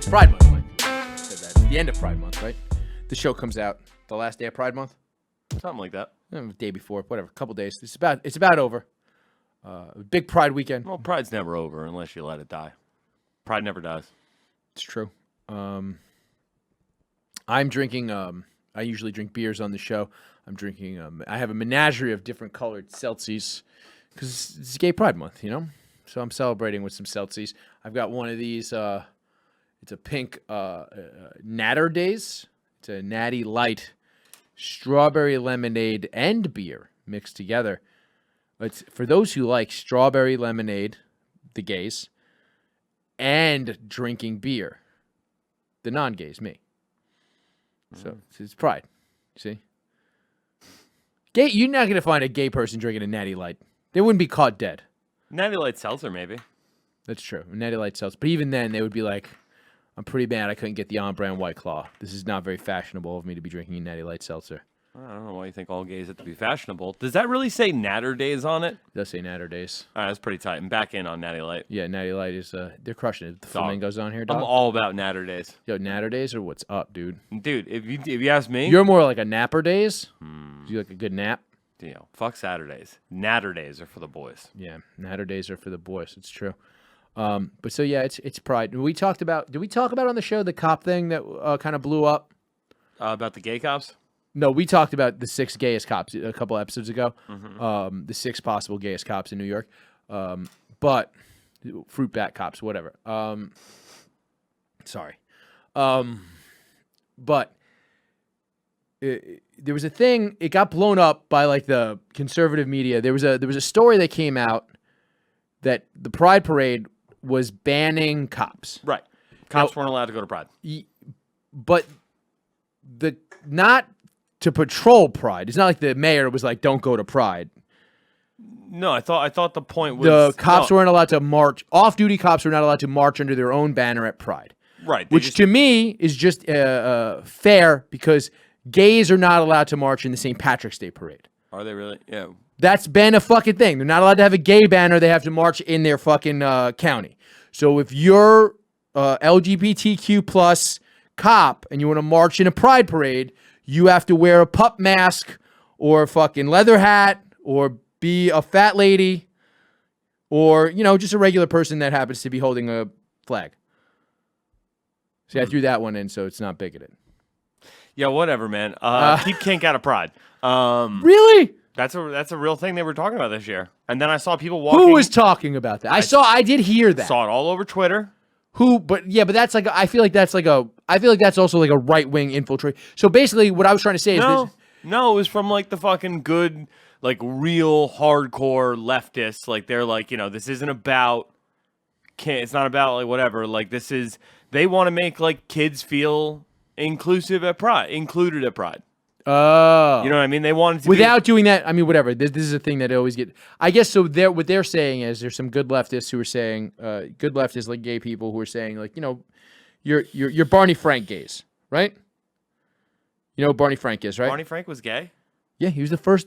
Pride Month. Mike. Said that. It's the end of Pride Month, right? The show comes out the last day of Pride Month. Something like that. Day before, whatever. A couple days. It's about over. Big Pride weekend. Well, Pride's never over unless you let it die. Pride never dies. It's true. I'm drinking. I usually drink beers on the show. I'm drinking. I have a menagerie of different colored Celsius because it's Gay Pride Month, you know. So I'm celebrating with some Celsius. I've got one of these. It's a pink Natter Days. It's a natty light strawberry lemonade and beer mixed together. It's for those who like strawberry lemonade, the gays, and drinking beer. The non-gays, me. So it's Pride. See? Gay, you're not going to find a gay person drinking a Natty Light. They wouldn't be caught dead. Natty Light seltzer, maybe. That's true. Natty Light seltzer. But even then, they would be like, I'm pretty mad I couldn't get the on-brand White Claw. This is not very fashionable of me to be drinking a Natty Light seltzer. I don't know why you think all gays have to be fashionable. Does that really say Natter Days on it? It does say Natter Days. All right, that's pretty tight. I'm back in on Natty Light. Yeah, Natty Light is, they're crushing it. The flamingos on here, dog. I'm all about Natter Days. Yo, Natter Days or what's up, dude? Dude, if you ask me. You're more like a Napper Days? Do you like a good nap? You know, fuck Saturdays. Natter Days are for the boys. Yeah, Natter Days are for the boys. It's true. But so, yeah, it's Pride. Did we talk about on the show the cop thing that kind of blew up? About the gay cops? No, we talked about the 6 gayest cops a couple episodes ago. The 6 possible gayest cops in New York. But fruit bat cops, whatever. Sorry. But there was a thing. It got blown up by like the conservative media. There was a story that came out that the Pride Parade was banning cops. Right. Cops weren't allowed to go to Pride. But not to patrol Pride. It's not like the mayor was like, "Don't go to Pride." No, I thought the point was the cops weren't allowed to march. Off-duty cops were not allowed to march under their own banner at Pride. Right. Which to me is just fair because gays are not allowed to march in the St. Patrick's Day parade. Are they really? Yeah. That's been a fucking thing. They're not allowed to have a gay banner. They have to march in their fucking county. So if you're LGBTQ plus cop and you want to march in a Pride parade, you have to wear a pup mask or a fucking leather hat or be a fat lady or, you know, just a regular person that happens to be holding a flag. See, I threw that one in so it's not bigoted. Yeah, whatever, man. Keep kink out of Pride. Really? That's a real thing they were talking about this year. And then I saw people walking. Who was talking about that? I did hear that. Saw it all over Twitter. But that's like I feel like that's also like a right-wing infiltration. So basically what I was trying to say is this. No, it was from like the fucking good, like real hardcore leftists. Like they're like, you know, this isn't about it's not about like whatever. Like they want to make like kids feel included at Pride. Oh. You know what I mean? They wanted to without doing that. I mean, whatever. This is a thing that they always get. I guess so. What they're saying is there's some good leftists who are saying, good leftists like gay people who are saying like, you know, you're Barney Frank gays, right? You know who Barney Frank is, right? Barney Frank was gay? Yeah, he was the first.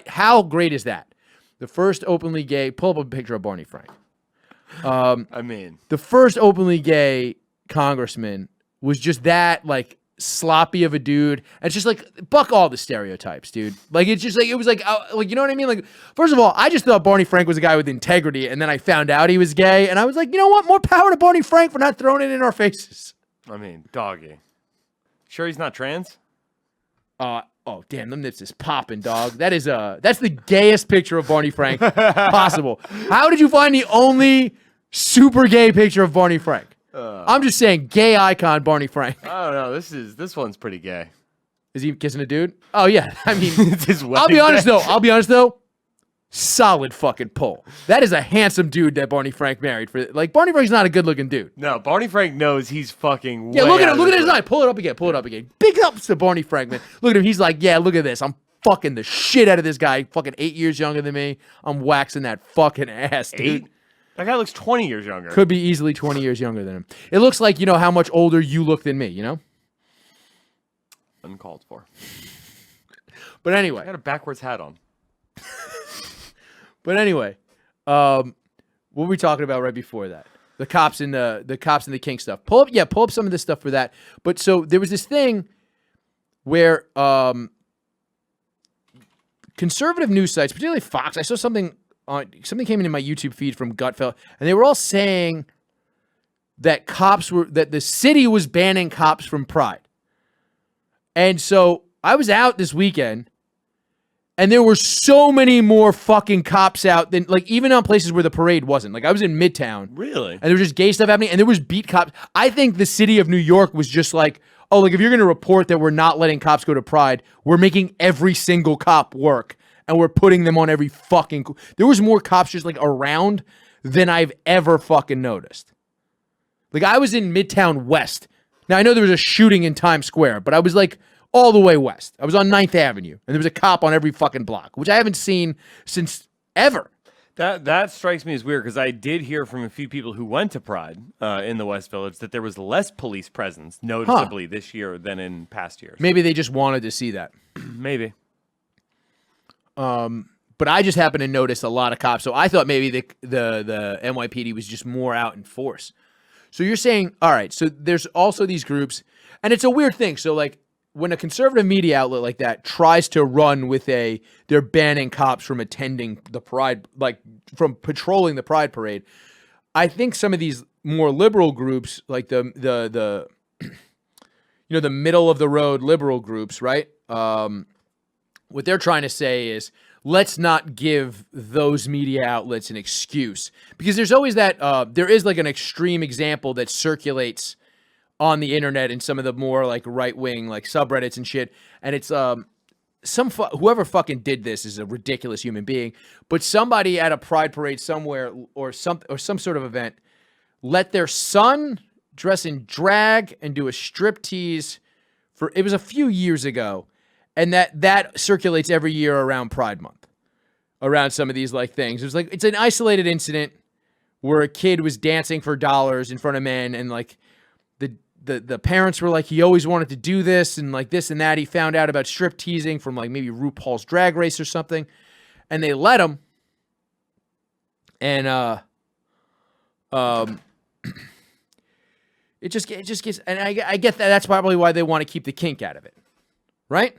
How great is that? The first openly gay. Pull up a picture of Barney Frank. I mean, the first openly gay congressman was just that like sloppy of a dude. And it's just like buck all the stereotypes, dude. Like it's just like it was like you know what I mean? Like first of all, I just thought Barney Frank was a guy with integrity, and then I found out he was gay, and I was like, you know what? More power to Barney Frank for not throwing it in our faces. I mean, doggy. Sure, he's not trans? Oh damn, them nips is popping, dog. That's the gayest picture of Barney Frank possible. How did you find the only super gay picture of Barney Frank? I'm just saying, gay icon Barney Frank. I don't know. This one's pretty gay. Is he kissing a dude? Oh yeah. I mean, it's his I'll be honest though. Solid fucking pull. That is a handsome dude that Barney Frank married. Like Barney Frank's not a good looking dude. No, Barney Frank knows he's fucking. Yeah, look at him. Look at his eye. Pull it up again. Big ups to Barney Frank, man. Look at him. He's like, yeah, look at this. I'm fucking the shit out of this guy. Fucking 8 years younger than me. I'm waxing that fucking ass, dude. 8? That guy looks 20 years younger. Could be easily 20 years younger than him. It looks like, you know, how much older you look than me, you know? Uncalled for. But anyway. I got a backwards hat on. But anyway, what were we talking about right before that? The cops and the kink stuff. Pull up some of this stuff for that. But so there was this thing where conservative news sites, particularly Fox, I saw something came into my YouTube feed from Gutfeld, and they were all saying that that the city was banning cops from Pride. And so I was out this weekend, and there were so many more fucking cops out than, like, even on places where the parade wasn't. Like, I was in Midtown. Really? And there was just gay stuff happening, and there was beat cops. I think the city of New York was just like, oh, like, if you're going to report that we're not letting cops go to Pride, we're making every single cop work, and we're putting them on every fucking... There was more cops just, like, around than I've ever fucking noticed. Like, I was in Midtown West. Now, I know there was a shooting in Times Square, but I was, like, all the way west. I was on 9th Avenue, and there was a cop on every fucking block, which I haven't seen since ever. That strikes me as weird, because I did hear from a few people who went to Pride in the West Village that there was less police presence noticeably this year than in past years. Maybe they just wanted to see that. Maybe. But I just happened to notice a lot of cops, so I thought maybe the NYPD was just more out in force. So you're saying, all right, so there's also these groups, and it's a weird thing. So, like, when a conservative media outlet like that tries to run with they're banning cops from attending the Pride, like, from patrolling the Pride parade, I think some of these more liberal groups, like the middle of the road liberal groups, right? What they're trying to say is, let's not give those media outlets an excuse, because there's always that there is, like, an extreme example that circulates on the internet and some of the more, like, right-wing, like, subreddits and shit, and it's whoever fucking did this is a ridiculous human being, but somebody at a Pride parade somewhere or some sort of event let their son dress in drag and do a striptease it was a few years ago, and that circulates every year around Pride Month, around some of these, like, things. It was like, it's an isolated incident where a kid was dancing for dollars in front of men, and, like, the parents were like, he always wanted to do this, and, like, this and that. He found out about strip teasing from, like, maybe RuPaul's Drag Race or something, and they let him. And it just gets, and I get that. That's probably why they want to keep the kink out of it, right?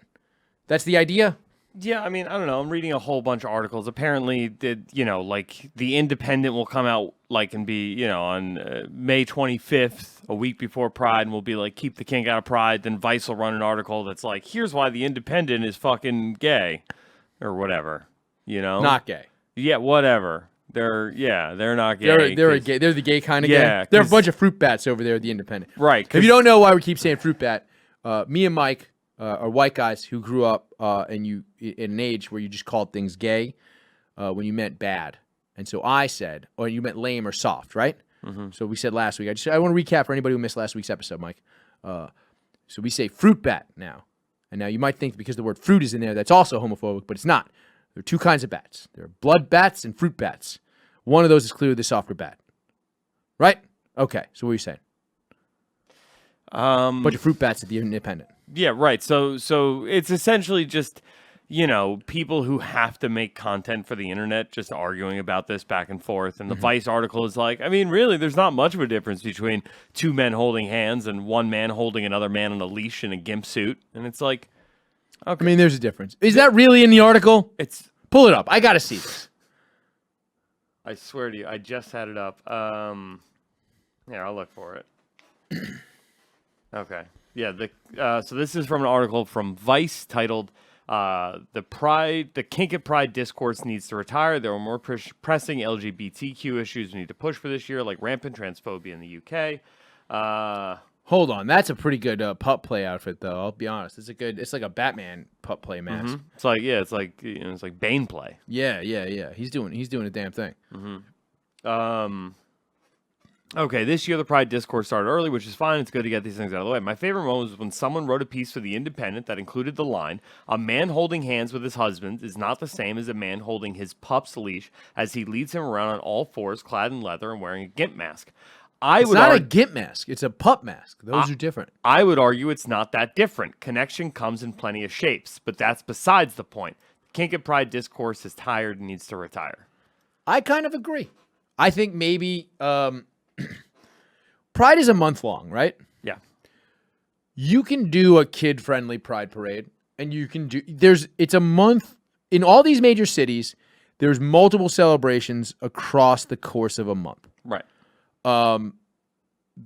That's the idea. Yeah, I mean, I don't know. I'm reading a whole bunch of articles. Apparently, like, The Independent will come out, like, and be, on May 25th, a week before Pride, and will be like, keep the kink out of Pride. Then Vice will run an article that's like, here's why The Independent is fucking gay, or whatever, Not gay. Yeah, whatever. They're not gay. They're gay. They're the gay kind of yeah, gay. They're a bunch of fruit bats over there at The Independent. Right. If you don't know why we keep saying fruit bat, me and Mike are white guys who grew up in an age where you just called things gay when you meant bad. And so I said, or you meant lame or soft, right? Mm-hmm. So we said last week. I want to recap for anybody who missed last week's episode, Mike. So we say fruit bat now. And now you might think because the word fruit is in there, that's also homophobic, but it's not. There are two kinds of bats. There are blood bats and fruit bats. One of those is clearly the softer bat. Right? Okay. So what are you saying? Bunch of fruit bats at The Independent. Yeah, right. So it's essentially just, people who have to make content for the internet just arguing about this back and forth. And the Vice article is like, I mean, really, there's not much of a difference between two men holding hands and one man holding another man on a leash in a gimp suit. And it's like, okay. I mean, there's a difference. Is that really in the article? Pull it up. I got to see this. I swear to you, I just had it up. Here, I'll look for it. Okay. Yeah, so this is from an article from Vice titled, the kink at Pride discourse needs to retire. There are more pressing LGBTQ issues we need to push for this year, like rampant transphobia in the UK. Hold on, that's a pretty good pup play outfit, though. I'll be honest, it's like a Batman pup play mask. Mm-hmm. It's like Bane play. Yeah. He's doing a damn thing. Mm-hmm. Okay, this year the Pride discourse started early, which is fine. It's good to get these things out of the way. My favorite moment was when someone wrote a piece for The Independent that included the line, "A man holding hands with his husband is not the same as a man holding his pup's leash as he leads him around on all fours, clad in leather and wearing a gimp mask." It's not a gimp mask. It's a pup mask. Those are different. I would argue it's not that different. Connection comes in plenty of shapes, but that's besides the point. The kink at Pride discourse is tired and needs to retire. I kind of agree. I think maybe... Pride is a month long, right? Yeah. You can do a kid-friendly Pride parade, and you can do it's a month in all these major cities. There's multiple celebrations across the course of a month. Right.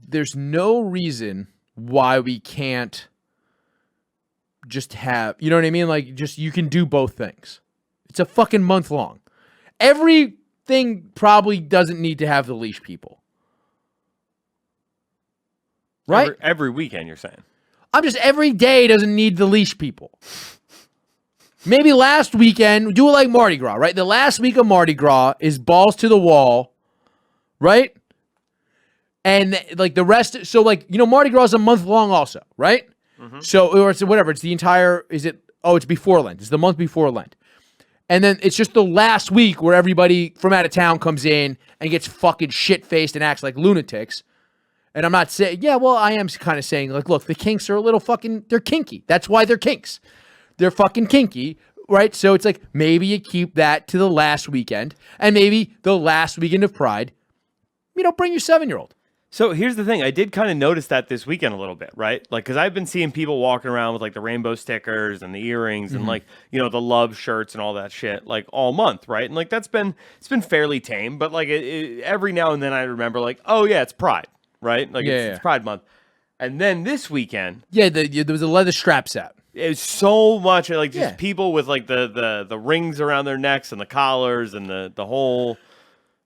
There's no reason why we can't just have, you know what I mean? Like, just you can do both things. It's a fucking month long. Everything probably doesn't need to have the leash people. Right? Every weekend, you're saying. Every day doesn't need the leash people. Maybe last weekend, do it like Mardi Gras, right? The last week of Mardi Gras is balls to the wall, right? And like the rest, so like, Mardi Gras is a month long also, right? Mm-hmm. So, or it's whatever, it's the entire, it's before Lent. It's the month before Lent. And then it's just the last week where everybody from out of town comes in and gets fucking shit-faced and acts like lunatics. And I'm not saying, I am kind of saying, like, look, the kinks are a little fucking, they're kinky. That's why they're kinks. They're fucking kinky, right? So it's like, maybe you keep that to the last weekend. And maybe the last weekend of Pride, bring your 7-year-old. So here's the thing. I did kind of notice that this weekend a little bit, right? Like, because I've been seeing people walking around with, like, the rainbow stickers and the earrings and, like, the love shirts and all that shit, like, all month, right? And, like, it's been fairly tame. But, like, every now and then I remember, like, oh, yeah, it's Pride, right? Like, it's Pride month. And then this weekend. Yeah, there was a leather strap set. It was so much, like, just people with, like, the rings around their necks and the collars and the whole.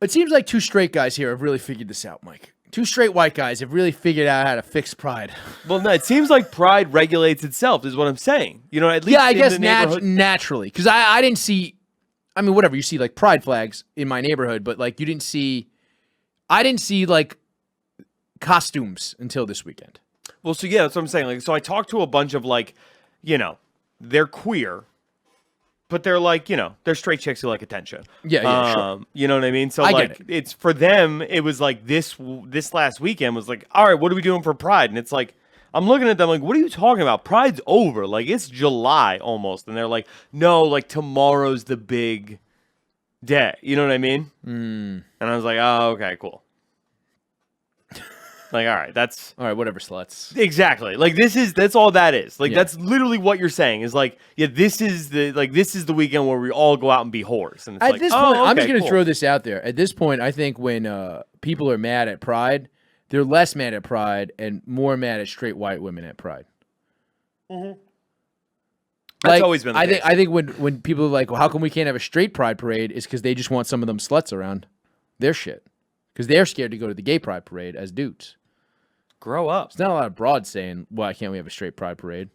It seems like two straight guys here have really figured this out, Mike. Two straight white guys have really figured out how to fix Pride. Well, no, it seems like Pride regulates itself, is what I'm saying. At least I guess naturally. Because I didn't see, whatever, you see, like, Pride flags in my neighborhood, but, like, I didn't see, like, costumes until this weekend. Well, so, yeah, that's what I'm saying. Like, so I talked to a bunch of, like, they're queer, but they're like, they're straight chicks who like attention. Yeah, sure. You know what I mean? So, I like, it's for them, it was like this last weekend was like, all right, what are we doing for Pride? And it's like, I'm looking at them like, what are you talking about? Pride's over. Like, it's July almost. And they're like, no, like, tomorrow's the big day. You know what I mean? And I was like, oh, okay, cool. Like, all right, that's all right. Whatever, sluts. Exactly. Like, that's all that is. Like, that's literally what you're saying. Is like, this is the weekend where we all go out and be whores. And it's at this point, I'm just gonna throw this out there. At this point, I think when people are mad at Pride, they're less mad at Pride and more mad at straight white women at Pride. Mm-hmm. That's always been the case. I think when people are like, well, how come we can't have a straight Pride parade? Is because they just want some of them sluts around their shit. Because they're scared to go to the gay Pride parade as dudes. Grow up. It's not a lot of broads saying, why can't we have a straight Pride parade?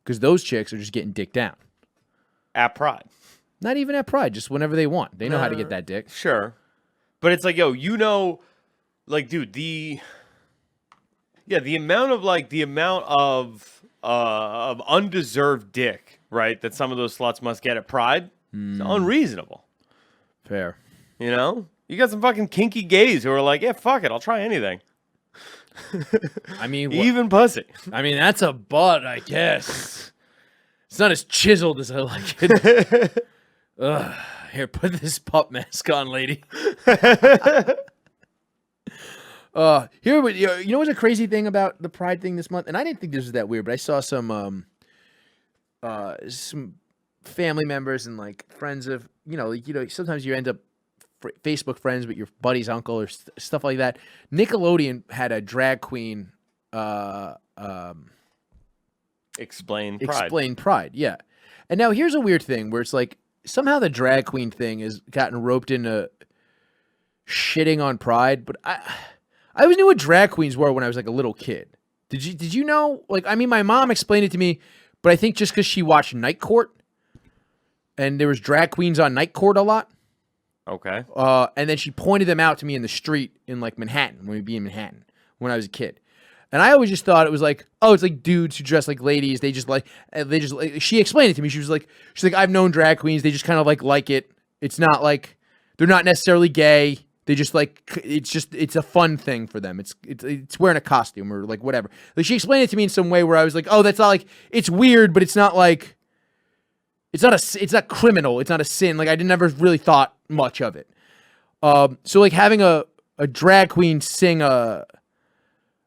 Because those chicks are just getting dick down. At Pride. Not even at Pride, just whenever they want. They know how to get that dick. Sure. But it's like, like, dude, the amount of undeserved dick, right, that some of those sluts must get at Pride is unreasonable. Fair. You got some fucking kinky gays who are like, yeah, fuck it, I'll try anything. Even pussy. That's a butt, I guess. It's not as chiseled as I like it. Here, put this pup mask on, lady. You know what's a crazy thing about the Pride thing this month? And I didn't think this was that weird, but I saw some family members and like friends of, sometimes you end up Facebook friends with your buddy's uncle or stuff like that. Nickelodeon had a drag queen explain Pride, yeah. And now here's a weird thing where it's like somehow the drag queen thing has gotten roped into shitting on Pride, but I always knew what drag queens were when I was like a little kid. Did you know? Like, my mom explained it to me, but I think just because she watched Night Court and there was drag queens on Night Court a lot. Okay. And then she pointed them out to me in the street in like Manhattan when we'd be in Manhattan when I was a kid. And I always just thought it was like, oh, it's like dudes who dress like ladies. She explained it to me. She's like, I've known drag queens. They just kind of like it. It's not like, they're not necessarily gay. They just like, it's a fun thing for them. It's wearing a costume or like whatever. Like she explained it to me in some way where I was like, oh, that's not like, it's weird, but it's not like, it's not criminal. It's not a sin. Like I never really thought much of it. So like having a a drag queen sing a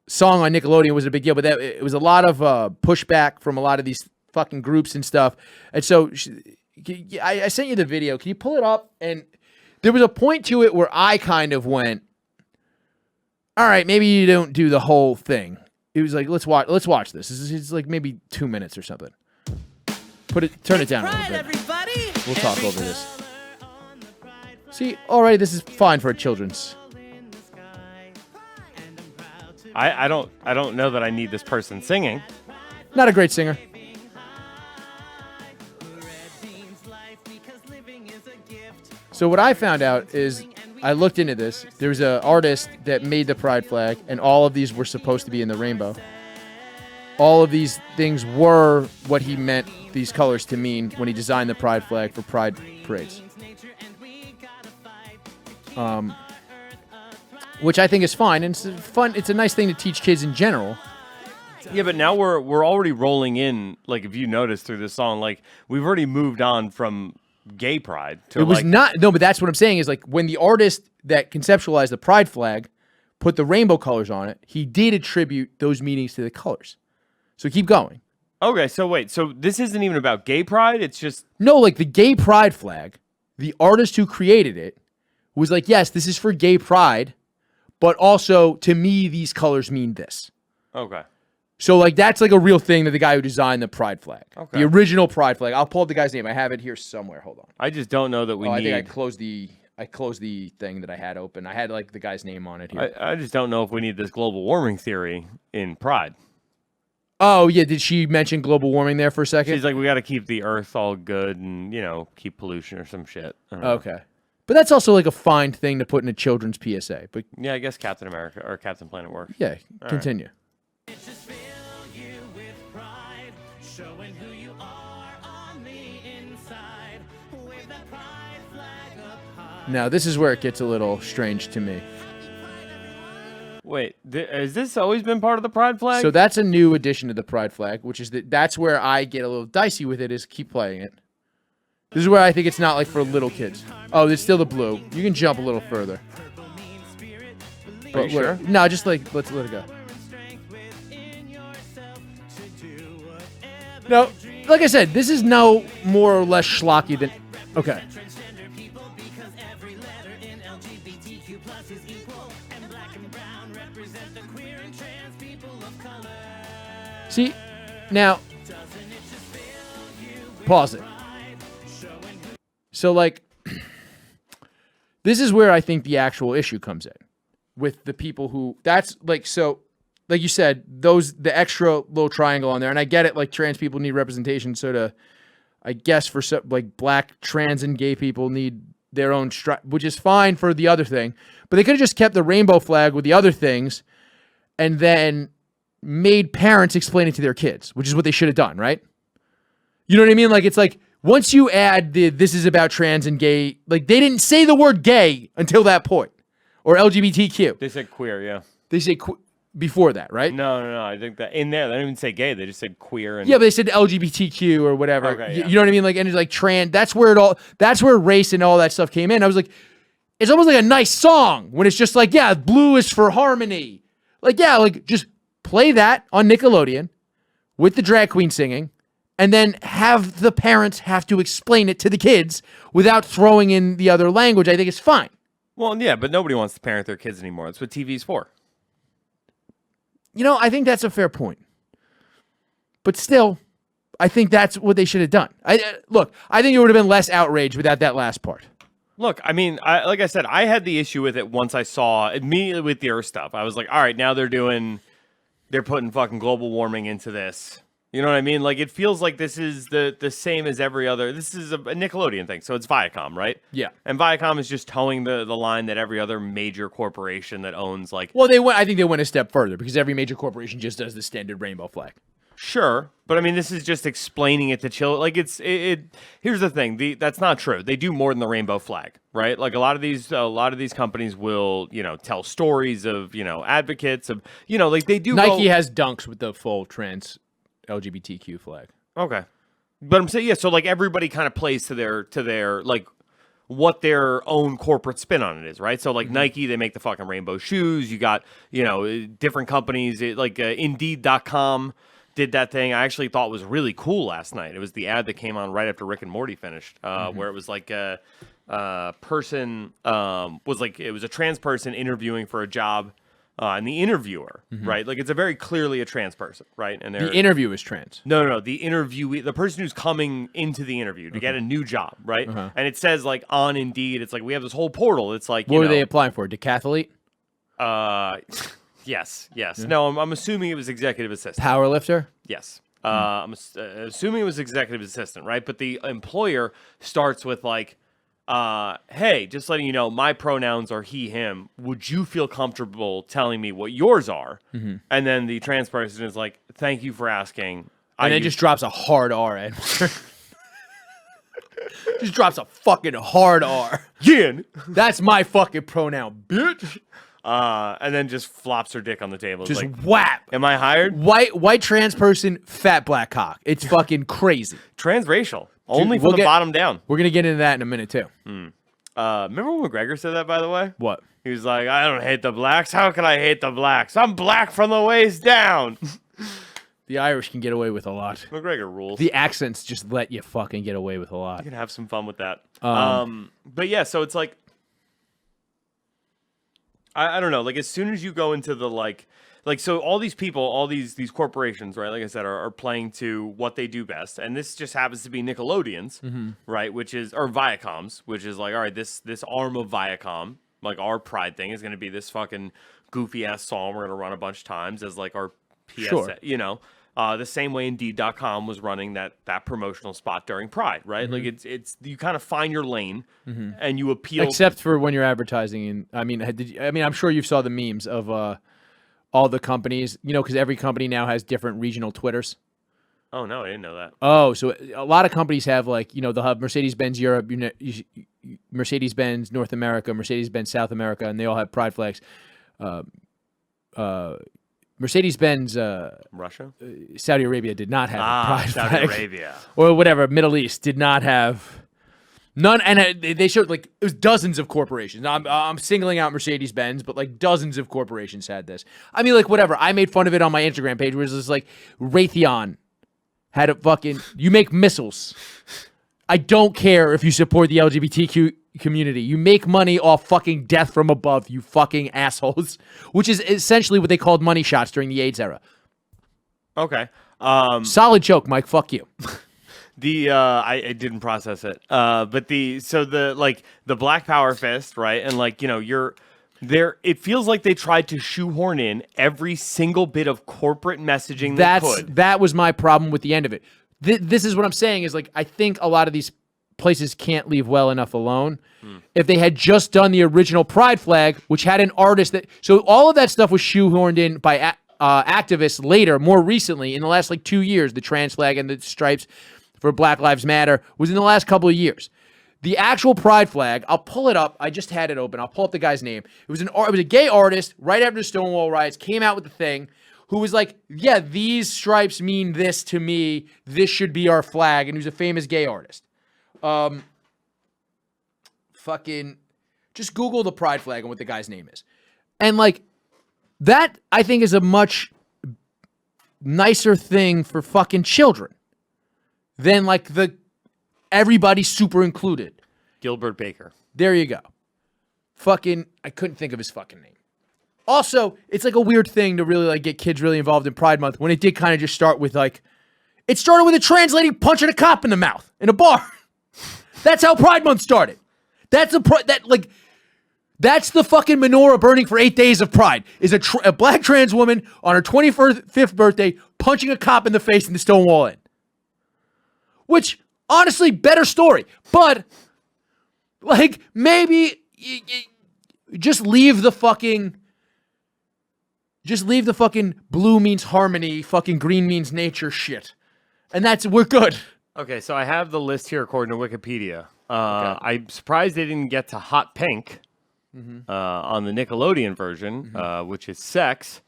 song on Nickelodeon was a big deal, but it was a lot of pushback from a lot of these fucking groups and stuff. And so I sent you the video. Can you pull it up? And there was a point to it where I kind of went, all right, maybe you don't do the whole thing. It was like, let's watch this. It's like maybe 2 minutes or something. Turn it down a little bit. We'll talk over this. See, already this is fine for a children's. I don't know that I need this person singing. Not a great singer. So what I found out is I looked into this. There's an artist that made the pride flag, and all of these were supposed to be in the rainbow. All of these things were what he meant these colors to mean when he designed the pride flag for pride parades. Which I think is fine, and it's fun. It's a nice thing to teach kids in general. Yeah, but now we're already rolling in. Like, if you notice through this song, like we've already moved on from gay pride to it was not no, but that's what I'm saying is like when the artist that conceptualized the pride flag put the rainbow colors on it, he did attribute those meanings to the colors. So keep going. Okay, so wait, so this isn't even about gay pride? It's just no, like the gay pride flag. The artist who created it was like, yes, this is for gay pride, but also to me these colors mean this. Okay. So, like, that's, like, a real thing that the guy who designed the pride flag. Okay. The original pride flag. I'll pull up the guy's name. I have it here somewhere. Hold on. I just don't know that we need... I think I closed the thing that I had open. I had, like, the guy's name on it here. I just don't know if we need this global warming theory in pride. Oh, yeah. Did she mention global warming there for a second? She's like, we got to keep the earth all good and, you know, keep pollution or some shit. Okay. But that's also, like, a fine thing to put in a children's PSA. But yeah, I guess Captain America or Captain Planet works. Yeah, all continue. Right. Now, this is where it gets a little strange to me. Wait, has this always been part of the pride flag? So that's a new addition to the pride flag, which is that's where I get a little dicey with it, is keep playing it. This is where I think it's not like for little kids. Oh, it's still the blue. You can jump a little further. Are you sure? No, just like, let's let it go. No, like I said, this is no more or less schlocky than... Okay. See, now, pause it. So, like, this is where I think the actual issue comes in with the people who, that's like, so, like you said, the extra little triangle on there, and I get it, like, trans people need representation, so to, I guess for some, like, black, trans, and gay people need their own stripe, which is fine for the other thing, but they could have just kept the rainbow flag with the other things, and then made parents explain it to their kids, which is what they should have done, right? You know what I mean? Like, it's like, once you add this is about trans and gay, like, they didn't say the word gay until that point. Or LGBTQ. They said queer, yeah. They say before that, right? No. I think that in there, they didn't even say gay. They just said queer. And... Yeah, but they said LGBTQ or whatever. Okay, yeah. You know what I mean? Like, and it's like trans. That's where race and all that stuff came in. I was like, it's almost like a nice song when it's just like, yeah, blue is for harmony. Like, yeah, like, just play that on Nickelodeon with the drag queen singing, and then have the parents have to explain it to the kids without throwing in the other language. I think it's fine. Well, yeah, but nobody wants to parent their kids anymore. That's what TV's for. You know, I think that's a fair point. But still, I think that's what they should have done. Look, I think it would have been less outrage without that last part. Look, I mean, like I said, I had the issue with it once I saw immediately with the Earth stuff. I was like, all right, now they're putting fucking global warming into this. You know what I mean? Like, it feels like this is the same as every other. This is a Nickelodeon thing, so it's Viacom, right? Yeah. And Viacom is just towing the line that every other major corporation that owns, like... Well, I think they went a step further, because every major corporation just does the standard rainbow flag. Sure, but I mean, this is just explaining it to children. Like, here's the thing: that's not true. They do more than the rainbow flag, right? Like, a lot of these companies will, tell stories of, advocates of, like they do. Nike has dunks with the full trans LGBTQ flag. Okay, but I'm saying, yeah. So like everybody kind of plays to their like what their own corporate spin on it is, right? So like Nike, they make the fucking rainbow shoes. You got, different companies like Indeed.com did that thing I actually thought was really cool last night. It was the ad that came on right after Rick and Morty finished, where it was like a person it was a trans person interviewing for a job, and the interviewer, right? Like it's a very clearly a trans person, right? And the interview is trans. No. The interviewee, the person who's coming into the interview to get a new job, right? And it says like on Indeed, it's like we have this whole portal. It's like what were they applying for? Decathlete? Yes. Yeah. No, I'm assuming it was executive assistant. Powerlifter? Yes. I'm assuming it was executive assistant, right? But the employer starts with like, hey, just letting you know, my pronouns are he, him. Would you feel comfortable telling me what yours are? And then the trans person is like, thank you for asking. And then just drops a hard R, Ed. Just drops a fucking hard R. Yeah. That's my fucking pronoun, bitch. And then just flops her dick on the table. Just like, whap. Am I hired? White trans person, fat black cock. It's fucking crazy. Transracial. Only from the bottom down. We're going to get into that in a minute, too. Remember when McGregor said that, by the way? What? He was like, I don't hate the blacks. How can I hate the blacks? I'm black from the waist down. The Irish can get away with a lot. McGregor rules. The accents just let you fucking get away with a lot. You can have some fun with that. But yeah, so it's like, I don't know. Like as soon as you go into the like so all these people, all these corporations, right? Like I said, are playing to what they do best, and this just happens to be Nickelodeon's, right? Which is or Viacom's, which is like, all right, this arm of Viacom, like our Pride thing, is going to be this fucking goofy ass song we're going to run a bunch of times as like our PSA, Sure. The same way Indeed.com was running that promotional spot during Pride, right? Like it's you kind of find your lane and you appeal. Except for when you're advertising, and I'm sure you saw the memes of all the companies, because every company now has different regional Twitters. Oh no, I didn't know that. Oh, so a lot of companies have like they'll have Mercedes-Benz Europe, Mercedes-Benz North America, Mercedes-Benz South America, and they all have pride flags. Mercedes-Benz Russia? Saudi Arabia did not have a pride Saudi flag. Arabia. Or whatever, Middle East did not have none, and they showed like it was dozens of corporations. I'm singling out Mercedes-Benz, but like dozens of corporations had this. I mean, like whatever. I made fun of it on my Instagram page, where it was like Raytheon had a fucking you make missiles. I don't care if you support the LGBTQ community. You make money off fucking death from above, you fucking assholes. Which is essentially what they called money shots during the AIDS era. Okay. Solid joke, Mike. Fuck you. I didn't process it. But the Black Power fist, right? And like, you're there. It feels like they tried to shoehorn in every single bit of corporate messaging they could. That was my problem with the end of it. This is what I'm saying is like, I think a lot of these places can't leave well enough alone. If they had just done the original pride flag, which had an artist so all of that stuff was shoehorned in by activists later, more recently, in the last like 2 years, the trans flag and the stripes for Black Lives Matter was in the last couple of years. The actual pride flag, I'll pull it up. I just had it open. I'll pull up the guy's name. It was a gay artist right after the Stonewall riots, came out with the thing, who was like, yeah, these stripes mean this to me. This should be our flag. And he was a famous gay artist. Fucking just Google the pride flag and what the guy's name is. And like that, I think, is a much nicer thing for fucking children than like the everybody super included. Gilbert Baker. There you go. Fucking, I couldn't think of his fucking name. Also, it's like a weird thing to really like get kids really involved in Pride Month when it did kind of just start with like, it started with a trans lady punching a cop in the mouth in a bar. That's how Pride Month started. That's the fucking menorah burning for 8 days of Pride. Is a black trans woman on her 25th birthday punching a cop in the face in the Stonewall Inn. Which, honestly, better story. But, like, maybe just leave the fucking blue means harmony, fucking green means nature shit. And we're good. Okay, so I have the list here according to Wikipedia. Okay. I'm surprised they didn't get to Hot Pink on the Nickelodeon version, which is sex.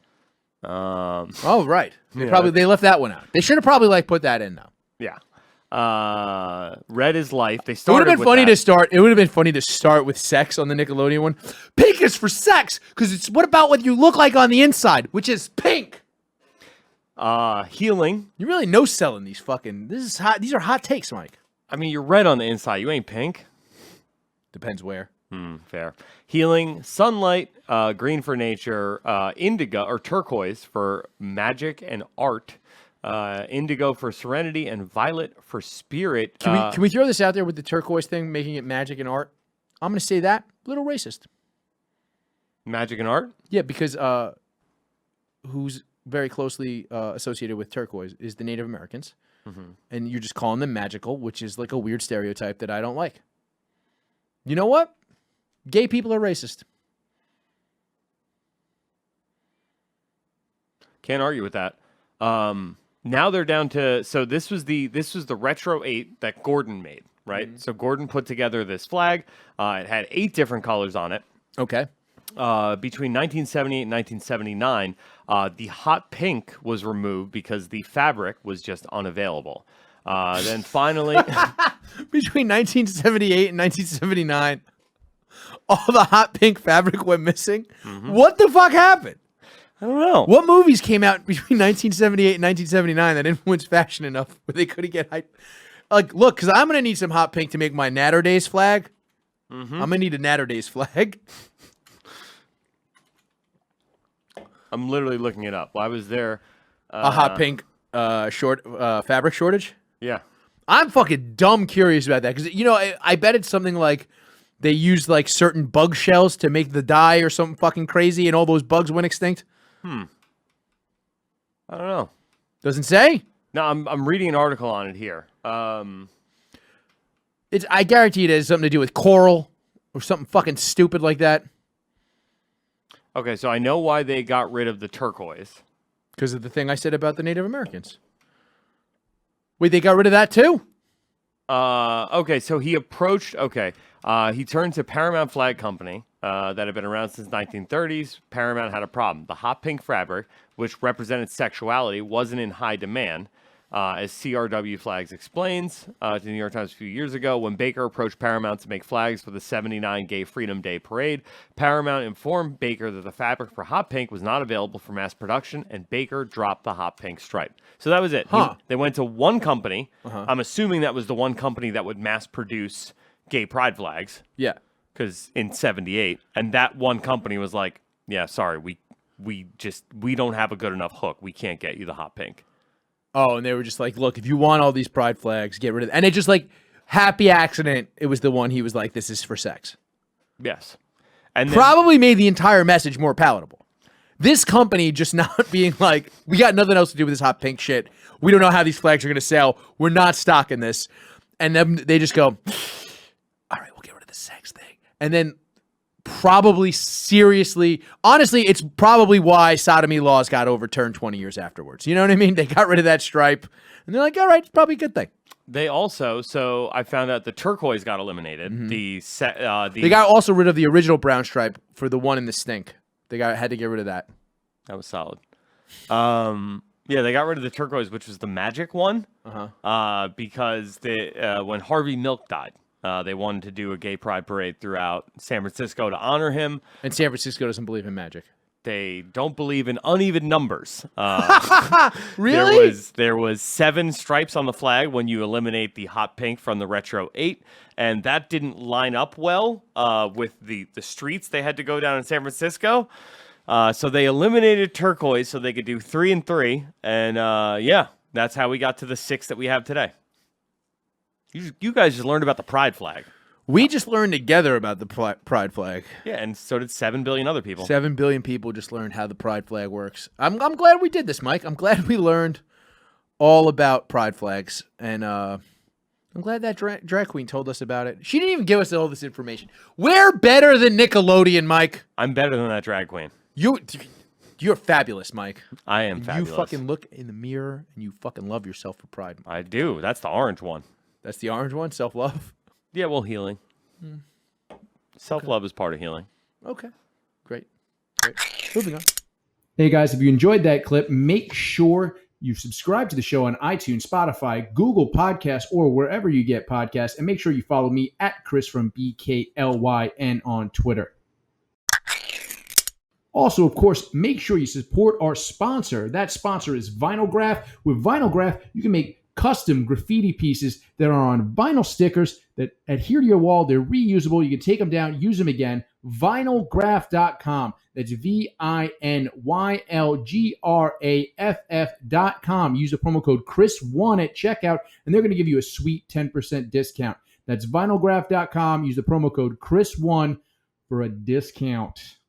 Oh, right. They left that one out. They should have probably put that in though. Yeah. Red is life. They It would started have been with funny that. to start. It would have been funny to start with sex on the Nickelodeon one. Pink is for sex because it's what about what you look like on the inside, which is pink. Healing. You really no selling these fucking. This is hot. These are hot takes, Mike. I mean, you're red on the inside. You ain't pink. Depends where. Fair. Healing, sunlight, green for nature, indigo or turquoise for magic and art, indigo for serenity, and violet for spirit. Can we throw this out there with the turquoise thing, making it magic and art? I'm going to say that a little racist. Magic and art? Yeah, because who's very closely associated with turquoise is the Native Americans, and you're just calling them magical, which is like a weird stereotype that I don't like. You know what? Gay people are racist. Can't argue with that. Now they're down to this was the Retro 8 that Gordon made, right? So Gordon put together this flag. It had 8 different colors on it. Okay. Between 1978 and 1979, the hot pink was removed because the fabric was just unavailable. Then finally, Between 1978 and 1979, all the hot pink fabric went missing. What the fuck happened? I don't know. What movies came out between 1978 and 1979 that influenced fashion enough where they couldn't get hype? Like, look, because I'm going to need some hot pink to make my Natter Days flag. I'm going to need a Natter Days flag. I'm literally looking it up. Why was there A hot pink fabric shortage? Yeah. I'm fucking dumb curious about that because, you know, I bet it's something like they used like certain bug shells to make the dye or something fucking crazy and all those bugs went extinct. I don't know. Doesn't say? No, I'm reading an article on it here. It's I guarantee it has something to do with coral or something fucking stupid like that. Okay, so I know why they got rid of the turquoise. Because of the thing I said about the Native Americans. Wait, they got rid of that too? Okay, so he approached. Okay, he turned to Paramount Flag Company that had been around since 1930s. Paramount had a problem. The hot pink fabric, which represented sexuality, wasn't in high demand. As CRW Flags explains to the New York Times a few years ago, when Baker approached Paramount to make flags for the 79 Gay Freedom Day parade, Paramount informed Baker that the fabric for hot pink was not available for mass production, and Baker dropped the hot pink stripe. So that was it. They went to one company. I'm assuming that was the one company that would mass produce gay pride flags. Yeah. Because in 78, and that one company was like, yeah, sorry, we don't have a good enough hook. We can't get you the hot pink. Oh, and they were just like, look, if you want all these pride flags, get rid of it. And it just like, happy accident, it was the one he was like, this is for sex. Yes. And probably made the entire message more palatable. This company just not being like, we got nothing else to do with this hot pink shit. We don't know how these flags are going to sell. We're not stocking this. And then they just go, all right, we'll get rid of the sex thing. And then probably seriously, honestly, it's probably why sodomy laws got overturned 20 years afterwards. You know what I mean? They got rid of that stripe. And they're like, all right, it's probably a good thing. they also, so I found out the turquoise got eliminated. They got also rid of the original brown stripe for the one in the stink. Had to get rid of that. That was solid. Yeah, they got rid of the turquoise, which was the magic one, because when Harvey Milk died, they wanted to do a gay pride parade throughout San Francisco to honor him. And San Francisco doesn't believe in magic. They don't believe in uneven numbers. Really? There was 7 stripes on the flag when you eliminate the hot pink from the Retro 8, and that didn't line up well with the streets they had to go down in San Francisco. So they eliminated turquoise so they could do 3 and 3, and yeah, that's how we got to the 6 that we have today. You guys just learned about the pride flag. We just learned together about the pride flag. Yeah, and so did 7 billion other people. 7 billion people just learned how the pride flag works. I'm glad we did this, Mike. I'm glad we learned all about pride flags, and I'm glad that drag queen told us about it. She didn't even give us all this information. We're better than Nickelodeon, Mike. I'm better than that drag queen. You're fabulous, Mike. I am fabulous. You fucking look in the mirror and you fucking love yourself for pride. I do. That's the orange one. That's the orange one, self-love? Yeah, well, healing. Self-love is part of healing. Okay. Great. Moving on. Hey, guys, if you enjoyed that clip, make sure you subscribe to the show on iTunes, Spotify, Google Podcasts, or wherever you get podcasts. And make sure you follow me at Chris from BKLYN on Twitter. Also, of course, make sure you support our sponsor. That sponsor is Vinylgraph. With Vinylgraph, you can make custom graffiti pieces that are on vinyl stickers that adhere to your wall. They're reusable. You can take them down, use them again. Vinylgraph.com. That's VINYLGRAFF.com. Use the promo code Chris1 at checkout, and they're going to give you a sweet 10% discount. That's vinylgraph.com. Use the promo code Chris1 for a discount.